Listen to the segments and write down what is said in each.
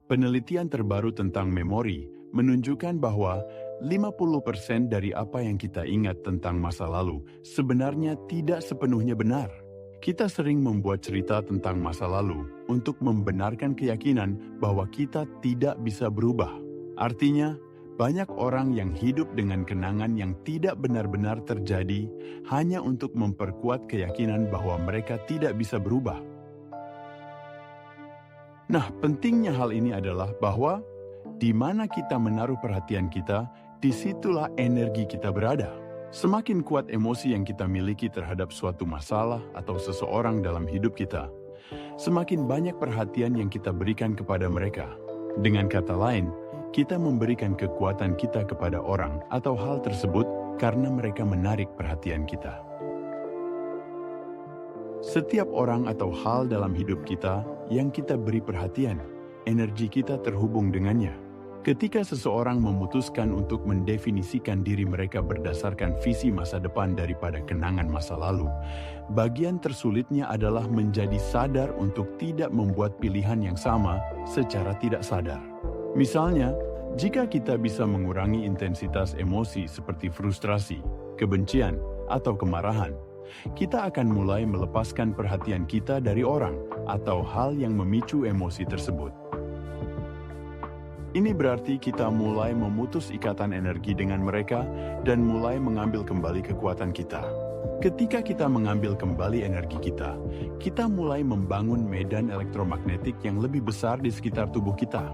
Penelitian terbaru tentang memori menunjukkan bahwa 50% dari apa yang kita ingat tentang masa lalu sebenarnya tidak sepenuhnya benar. Kita sering membuat cerita tentang masa lalu untuk membenarkan keyakinan bahwa kita tidak bisa berubah. Artinya, banyak orang yang hidup dengan kenangan yang tidak benar-benar terjadi hanya untuk memperkuat keyakinan bahwa mereka tidak bisa berubah. Nah, pentingnya hal ini adalah bahwa di mana kita menaruh perhatian kita, disitulah energi kita berada. Semakin kuat emosi yang kita miliki terhadap suatu masalah atau seseorang dalam hidup kita, semakin banyak perhatian yang kita berikan kepada mereka. Dengan kata lain, kita memberikan kekuatan kita kepada orang atau hal tersebut karena mereka menarik perhatian kita. Setiap orang atau hal dalam hidup kita yang kita beri perhatian, energi kita terhubung dengannya. Ketika seseorang memutuskan untuk mendefinisikan diri mereka berdasarkan visi masa depan daripada kenangan masa lalu, bagian tersulitnya adalah menjadi sadar untuk tidak membuat pilihan yang sama secara tidak sadar. Misalnya, jika kita bisa mengurangi intensitas emosi seperti frustrasi, kebencian, atau kemarahan, kita akan mulai melepaskan perhatian kita dari orang atau hal yang memicu emosi tersebut. Ini berarti kita mulai memutus ikatan energi dengan mereka dan mulai mengambil kembali kekuatan kita. Ketika kita mengambil kembali energi kita, kita mulai membangun medan elektromagnetik yang lebih besar di sekitar tubuh kita.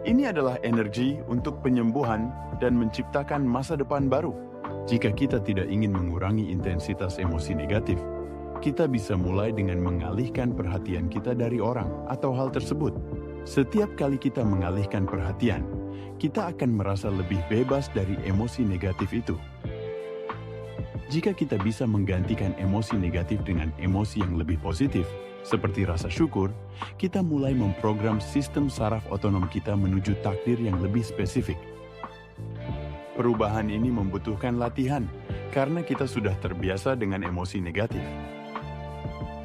Ini adalah energi untuk penyembuhan dan menciptakan masa depan baru. Jika kita tidak ingin mengurangi intensitas emosi negatif, kita bisa mulai dengan mengalihkan perhatian kita dari orang atau hal tersebut. Setiap kali kita mengalihkan perhatian, kita akan merasa lebih bebas dari emosi negatif itu. Jika kita bisa menggantikan emosi negatif dengan emosi yang lebih positif, seperti rasa syukur, kita mulai memprogram sistem saraf otonom kita menuju takdir yang lebih spesifik. Perubahan ini membutuhkan latihan, karena kita sudah terbiasa dengan emosi negatif.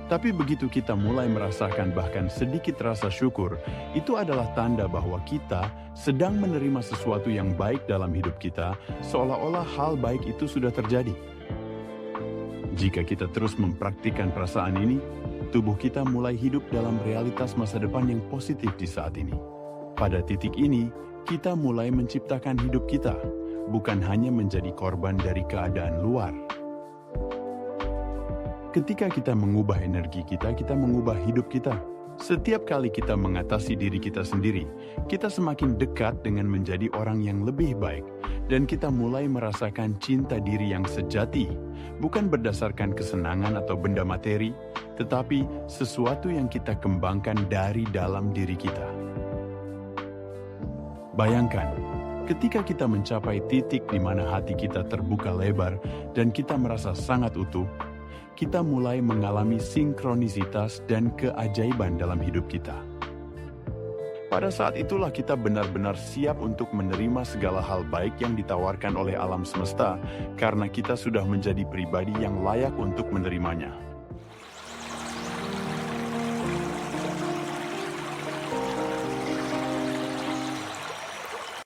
Tapi begitu kita mulai merasakan bahkan sedikit rasa syukur, itu adalah tanda bahwa kita sedang menerima sesuatu yang baik dalam hidup kita, seolah-olah hal baik itu sudah terjadi. Jika kita terus mempraktikkan perasaan ini, tubuh kita mulai hidup dalam realitas masa depan yang positif di saat ini. Pada titik ini, kita mulai menciptakan hidup kita, bukan hanya menjadi korban dari keadaan luar. Ketika kita mengubah energi kita, kita mengubah hidup kita. Setiap kali kita mengatasi diri kita sendiri, kita semakin dekat dengan menjadi orang yang lebih baik, dan kita mulai merasakan cinta diri yang sejati, bukan berdasarkan kesenangan atau benda materi, tetapi sesuatu yang kita kembangkan dari dalam diri kita. Bayangkan, ketika kita mencapai titik di mana hati kita terbuka lebar dan kita merasa sangat utuh, kita mulai mengalami sinkronisitas dan keajaiban dalam hidup kita. Pada saat itulah kita benar-benar siap untuk menerima segala hal baik yang ditawarkan oleh alam semesta, karena kita sudah menjadi pribadi yang layak untuk menerimanya.